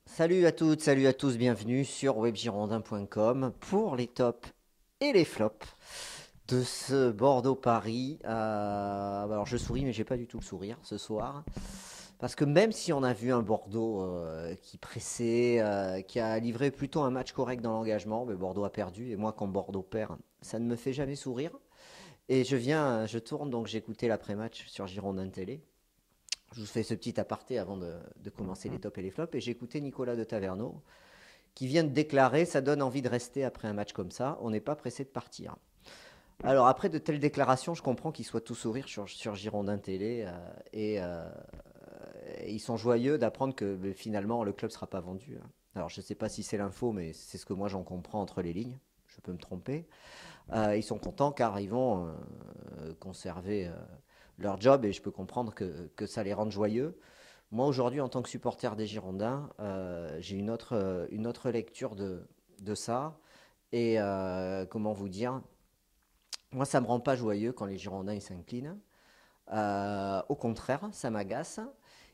Salut à toutes, salut à tous, bienvenue sur webgirondin.com pour les tops et les flops de ce Bordeaux-Paris. Alors je souris mais j'ai pas du tout le sourire ce soir. Parce que même si on a vu un Bordeaux qui pressait, qui a livré plutôt un match correct dans l'engagement, mais Bordeaux a perdu. Et moi quand Bordeaux perd, ça ne me fait jamais sourire. Et je tourne donc j'écoutais l'après-match sur Girondin Télé. Je vous fais ce petit aparté avant de commencer les tops et les flops. Et j'ai écouté Nicolas de Taverneau qui vient de déclarer ça donne envie de rester après un match comme ça. On n'est pas pressé de partir. Alors après de telles déclarations, je comprends qu'ils soient tout sourire sur Girondin Télé et ils sont joyeux d'apprendre que finalement le club ne sera pas vendu. Alors je ne sais pas si c'est l'info, mais c'est ce que moi j'en comprends entre les lignes. Je peux me tromper. Ils sont contents car ils vont conserver leur job et je peux comprendre que ça les rende joyeux. Moi aujourd'hui en tant que supporter des Girondins, j'ai une autre lecture de ça et comment vous dire, moi ça me rend pas joyeux quand les Girondins ils s'inclinent. Au contraire, ça m'agace.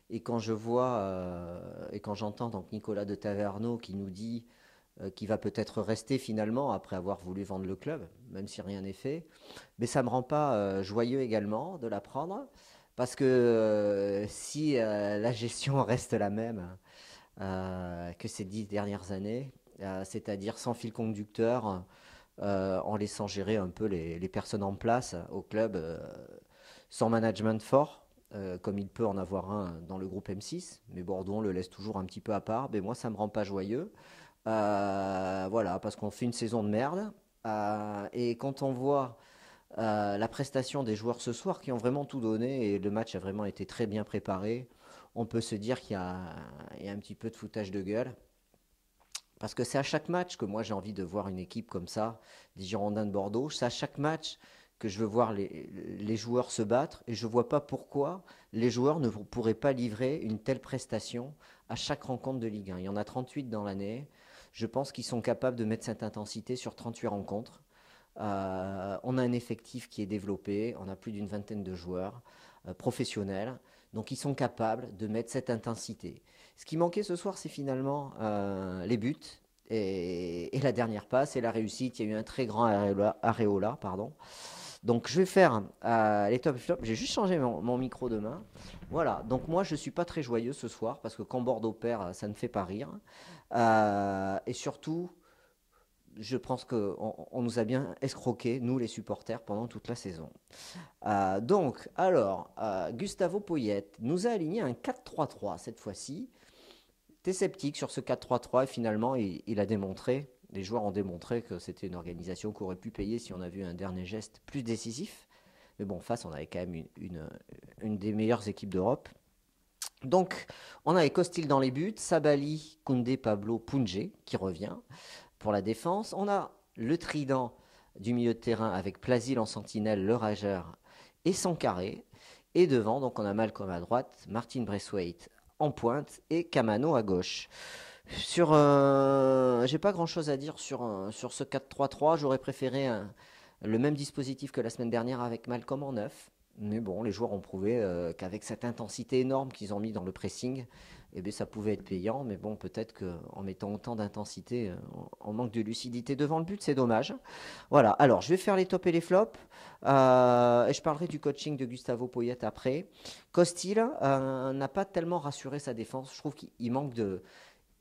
Et quand je vois et quand j'entends donc Nicolas de Taverneau qui nous dit qu'il va peut-être rester finalement après avoir voulu vendre le club, même si rien n'est fait, mais ça ne me rend pas joyeux également de l'apprendre, parce que si la gestion reste la même que ces 10 dernières années, c'est-à-dire sans fil conducteur, en laissant gérer un peu les personnes en place au club, sans management fort, comme il peut en avoir un dans le groupe M6, mais Bordeaux on le laisse toujours un petit peu à part, mais moi ça ne me rend pas joyeux. Voilà, parce qu'on fait une saison de merde. Et quand on voit la prestation des joueurs ce soir qui ont vraiment tout donné et le match a vraiment été très bien préparé, on peut se dire qu'il y a un petit peu de foutage de gueule. Parce que c'est à chaque match que moi j'ai envie de voir une équipe comme ça, des Girondins de Bordeaux. C'est à chaque match que je veux voir les joueurs se battre et je ne vois pas pourquoi les joueurs ne pourraient pas livrer une telle prestation à chaque rencontre de Ligue 1. Il y en a 38 dans l'année. Je pense qu'ils sont capables de mettre cette intensité sur 38 rencontres. On a un effectif qui est développé, on a plus d'une vingtaine de joueurs professionnels, donc ils sont capables de mettre cette intensité. Ce qui manquait ce soir, c'est finalement les buts et la dernière passe et la réussite. Il y a eu un très grand aréola, pardon. Donc je vais faire les top flops. J'ai juste changé mon micro de main. Voilà, donc moi je ne suis pas très joyeux ce soir parce que quand Bordeaux perd, ça ne fait pas rire. Et surtout, je pense qu'on nous a bien escroqué, nous les supporters, pendant toute la saison. Gustavo Poyet nous a aligné un 4-3-3 cette fois-ci. T'es sceptique sur ce 4-3-3 et finalement il a démontré, les joueurs ont démontré que c'était une organisation qui aurait pu payer si on a vu un dernier geste plus décisif. Mais bon, face, on avait quand même une des meilleures équipes d'Europe. Donc, on avait Costil dans les buts, Sabali, Koundé, Pablo, Punje qui revient pour la défense. On a le trident du milieu de terrain avec Plasil en sentinelle, le rageur et Sankaré. Et devant, donc on a Malcolm à droite, Martin Braithwaite en pointe et Camano à gauche. J'ai pas grand chose à dire sur ce 4-3-3. J'aurais préféré le même dispositif que la semaine dernière avec Malcolm en neuf. Mais bon, les joueurs ont prouvé qu'avec cette intensité énorme qu'ils ont mis dans le pressing, eh bien, ça pouvait être payant. Mais bon, peut-être qu'en mettant autant d'intensité, on manque de lucidité devant le but, c'est dommage. Voilà, alors je vais faire les tops et les flops. Et je parlerai du coaching de Gustavo Poyet après. Costil n'a pas tellement rassuré sa défense. Je trouve qu'il manque de,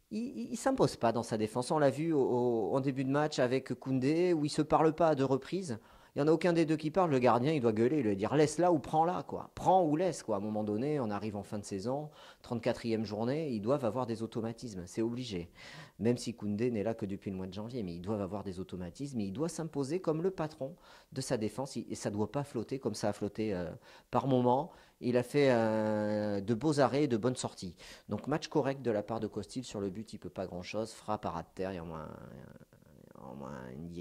il s'impose pas dans sa défense. On l'a vu en début de match avec Koundé, où il se parle pas à deux reprises. Il n'y en a aucun des deux qui parle. Le gardien, il doit gueuler, il doit dire laisse-la ou prends-la, quoi. Prends ou laisse, quoi. À un moment donné, on arrive en fin de saison, 34e journée, ils doivent avoir des automatismes. C'est obligé. Même si Koundé n'est là que depuis le mois de janvier, mais ils doivent avoir des automatismes. Il doit s'imposer comme le patron de sa défense. Et ça ne doit pas flotter comme ça a flotté par moment. Il a fait de beaux arrêts et de bonnes sorties. Donc match correct de la part de Costil sur le but, il peut pas grand-chose. Frappe à ras de terre, il y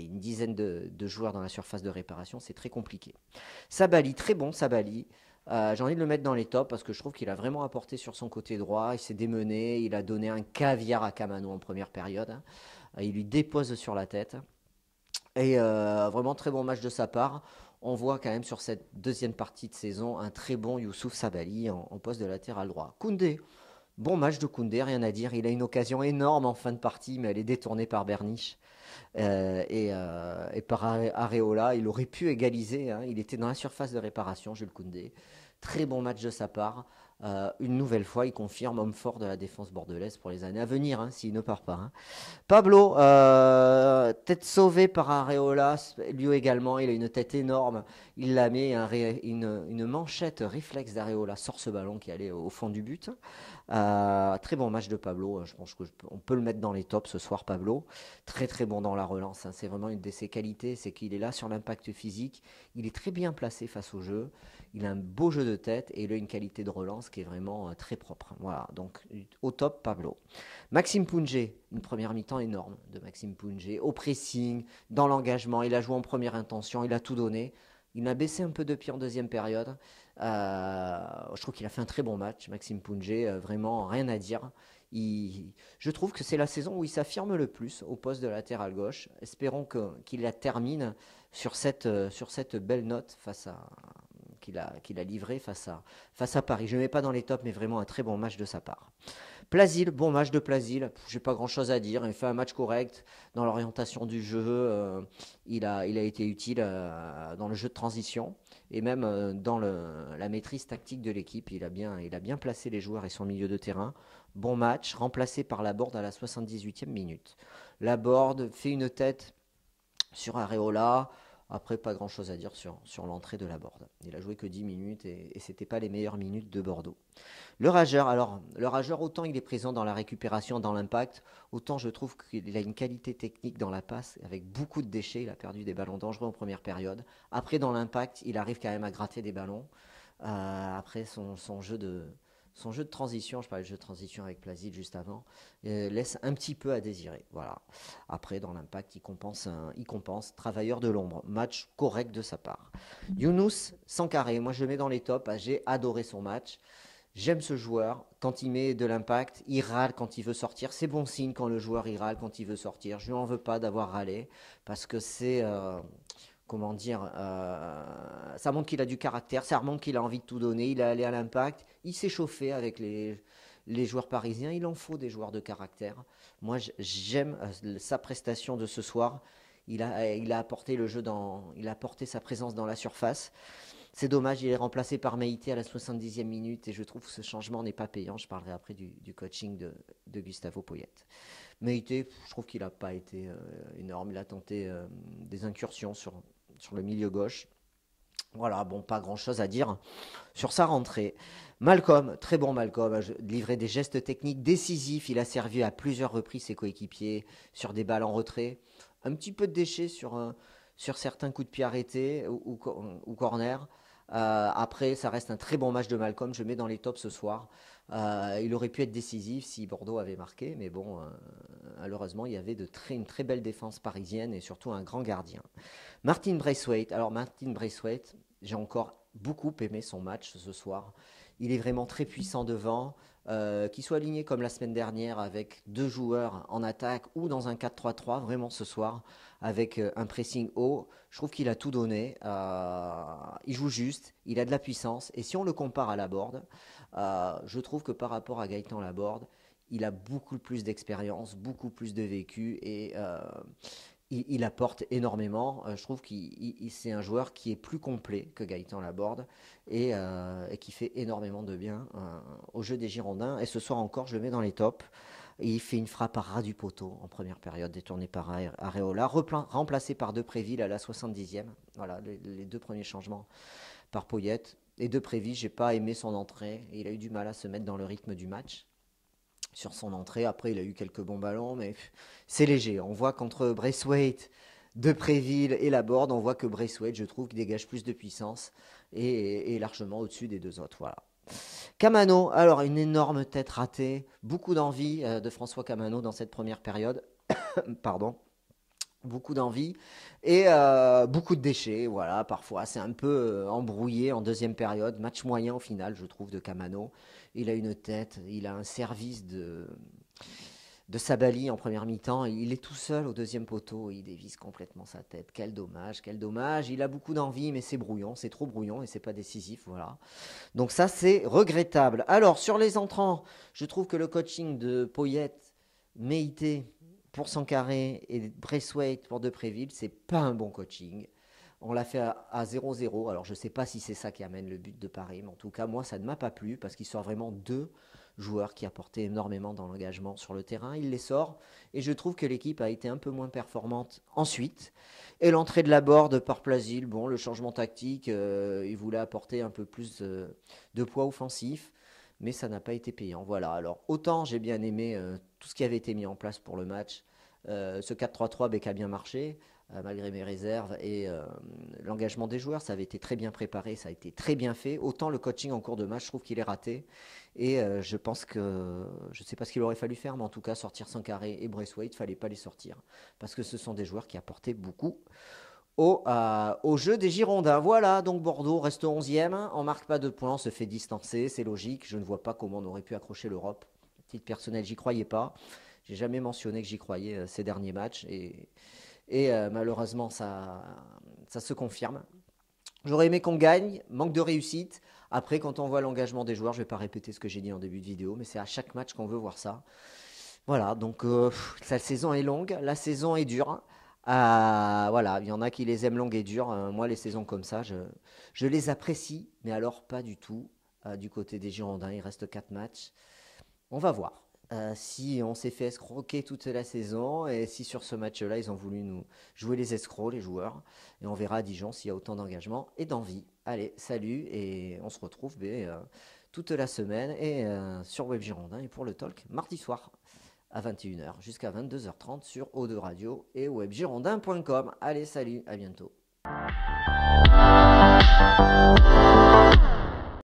a une dizaine de joueurs dans la surface de réparation, c'est très compliqué. Sabali, très bon Sabali. J'ai envie de le mettre dans les tops parce que je trouve qu'il a vraiment apporté sur son côté droit. Il s'est démené, il a donné un caviar à Camano en première période. Il lui dépose sur la tête. Et vraiment très bon match de sa part. On voit quand même sur cette deuxième partie de saison un très bon Youssouf Sabali en poste de latéral droit. Koundé, Bon match de Koundé, rien à dire. Il a une occasion énorme en fin de partie, mais elle est détournée par Berniche. Et par Areola, il aurait pu égaliser, hein. Il était dans la surface de réparation, Jules Koundé. Très bon match de sa part. Une nouvelle fois, il confirme homme fort de la défense bordelaise pour les années à venir, hein, s'il ne part pas, hein. Pablo, tête sauvée par Areola, lui également, il a une tête énorme. Il la met, une manchette réflexe d'Areola sort ce ballon qui allait au fond du but. Très bon match de Pablo. Je pense qu'on peut le mettre dans les tops ce soir, Pablo. Très très bon dans la relance, hein. C'est vraiment une de ses qualités, c'est qu'il est là sur l'impact physique. Il est très bien placé face au jeu. Il a un beau jeu de tête et il a une qualité de relance qui est vraiment très propre. Voilà, donc au top, Pablo. Maxime Pounjé, une première mi-temps énorme de Maxime Pounjé, au pressing, dans l'engagement. Il a joué en première intention, il a tout donné. Il a baissé un peu de pied en deuxième période. Je trouve qu'il a fait un très bon match, Maxime Pounjé, vraiment rien à dire. Je trouve que c'est la saison où il s'affirme le plus au poste de latéral gauche. Espérons qu'il la termine sur cette belle note qu'il a livré face à Paris. Je ne mets pas dans les tops, mais vraiment un très bon match de sa part. Plasil, bon match de Plasil, j'ai pas grand chose à dire, il fait un match correct dans l'orientation du jeu, il a été utile dans le jeu de transition et même dans la maîtrise tactique de l'équipe, il a bien placé les joueurs et son milieu de terrain. Bon match, remplacé par Laborde à la 78e minute. Laborde fait une tête sur Areola. Après, pas grand chose à dire sur l'entrée de Laborde. Il a joué que 10 minutes et c'était pas les meilleures minutes de Bordeaux. Le Rageur, alors, le Rageur, autant il est présent dans la récupération, dans l'impact, autant je trouve qu'il a une qualité technique dans la passe, avec beaucoup de déchets. Il a perdu des ballons dangereux en première période. Après, dans l'impact, il arrive quand même à gratter des ballons. Après, son jeu de transition, je parlais de jeu de transition avec Plasil juste avant, laisse un petit peu à désirer. Voilà. Après, dans l'impact, il compense. Travailleur de l'ombre. Match correct de sa part. Younous, Sankaré, moi je le mets dans les tops. J'ai adoré son match. J'aime ce joueur. Quand il met de l'impact, il râle quand il veut sortir. C'est bon signe quand le joueur il râle quand il veut sortir. Je lui en veux pas d'avoir râlé parce que c'est comment dire, ça montre qu'il a du caractère, ça montre qu'il a envie de tout donner. Il est allé à l'impact, il s'est chauffé avec les joueurs parisiens. Il en faut des joueurs de caractère. Moi, j'aime sa prestation de ce soir. Il a apporté il a apporté sa présence dans la surface. C'est dommage, il est remplacé par Meïté à la 70e minute et je trouve que ce changement n'est pas payant. Je parlerai après du coaching de Gustavo Poyet. Meïté, je trouve qu'il n'a pas été énorme. Il a tenté des incursions sur le milieu gauche. Voilà, bon, pas grand chose à dire sur sa rentrée. Malcolm, très bon Malcolm, a livré des gestes techniques décisifs. Il a servi à plusieurs reprises ses coéquipiers sur des balles en retrait. Un petit peu de déchets sur certains coups de pied arrêtés ou corner. Après, ça reste un très bon match de Malcolm. Je le mets dans les tops ce soir. Il aurait pu être décisif si Bordeaux avait marqué, mais bon, malheureusement, il y avait une très belle défense parisienne et surtout un grand gardien. Martin Braithwaite. Alors, Martin Braithwaite, j'ai encore beaucoup aimé son match ce soir. Il est vraiment très puissant devant. Qu'il soit aligné comme la semaine dernière avec deux joueurs en attaque ou dans un 4-3-3, vraiment ce soir, avec un pressing haut, je trouve qu'il a tout donné. Il joue juste, il a de la puissance. Et si on le compare à Laborde, je trouve que par rapport à Gaëtan Laborde, il a beaucoup plus d'expérience, beaucoup plus de vécu et il apporte énormément. Je trouve qu'il c'est un joueur qui est plus complet que Gaëtan Laborde et qui fait énormément de bien au jeu des Girondins. Et ce soir encore, je le mets dans les tops. Et il fait une frappe à ras du poteau en première période, détournée par Areola, remplacé par Depréville à la 70e. Voilà, les deux premiers changements par Poyet. Et Depréville, j'ai pas aimé son entrée. Il a eu du mal à se mettre dans le rythme du match sur son entrée. Après, il a eu quelques bons ballons, mais c'est léger. On voit qu'entre Braithwaite, Depréville et Laborde, on voit que Braithwaite, je trouve, dégage plus de puissance et est largement au-dessus des deux autres. Voilà. Camano, alors une énorme tête ratée, beaucoup d'envie de François Camano dans cette première période. Pardon. Beaucoup d'envie et beaucoup de déchets. Voilà, parfois c'est un peu embrouillé en deuxième période. Match moyen au final, je trouve, de Camano. Il a une tête, il a un service de Sabali en première mi-temps. Il est tout seul au deuxième poteau et il dévisse complètement sa tête. Quel dommage, quel dommage. Il a beaucoup d'envie, mais c'est brouillon, c'est trop brouillon et c'est pas décisif. Voilà. Donc ça, c'est regrettable. Alors, sur les entrants, je trouve que le coaching de Poyet, Meïté pour Sankaré et Braithwaite pour Depréville, c'est pas un bon coaching. On l'a fait à 0-0. Alors, je ne sais pas si c'est ça qui amène le but de Paris, mais en tout cas, moi, ça ne m'a pas plu parce qu'il sort vraiment deux joueurs qui apportaient énormément dans l'engagement sur le terrain. Il les sort et je trouve que l'équipe a été un peu moins performante ensuite. Et l'entrée de Laborde par Plasil, bon, le changement tactique, il voulait apporter un peu plus de poids offensif, mais ça n'a pas été payant. Voilà, alors autant j'ai bien aimé tout ce qui avait été mis en place pour le match. Ce 4-3-3 qui a bien marché, malgré mes réserves, et l'engagement des joueurs, ça avait été très bien préparé, ça a été très bien fait. Autant le coaching en cours de match, je trouve qu'il est raté. Et je pense que, je ne sais pas ce qu'il aurait fallu faire, mais en tout cas, sortir Sankaré et Braithwaite, il ne fallait pas les sortir. Parce que ce sont des joueurs qui apportaient beaucoup au jeu des Girondins. Voilà, donc Bordeaux reste 11e, on ne marque pas de points, on se fait distancer, c'est logique. Je ne vois pas comment on aurait pu accrocher l'Europe. À titre personnel, j'y croyais pas. J'ai jamais mentionné que j'y croyais ces derniers matchs. Et malheureusement, ça se confirme. J'aurais aimé qu'on gagne, manque de réussite. Après, quand on voit l'engagement des joueurs, je ne vais pas répéter ce que j'ai dit en début de vidéo, mais c'est à chaque match qu'on veut voir ça. Voilà, donc la saison est longue, la saison est dure. Voilà, il y en a qui les aiment longues et dures. Moi, les saisons comme ça, je les apprécie, mais alors pas du tout. Du côté des Girondins, il reste 4 matchs. On va voir si on s'est fait escroquer toute la saison et si sur ce match-là, ils ont voulu nous jouer les escrocs, les joueurs. Et on verra à Dijon s'il y a autant d'engagement et d'envie. Allez, salut et on se retrouve toute la semaine et sur Web Girondin et pour le talk mardi soir à 21h jusqu'à 22h30 sur O2 Radio et webgirondin.com. Allez, salut, à bientôt.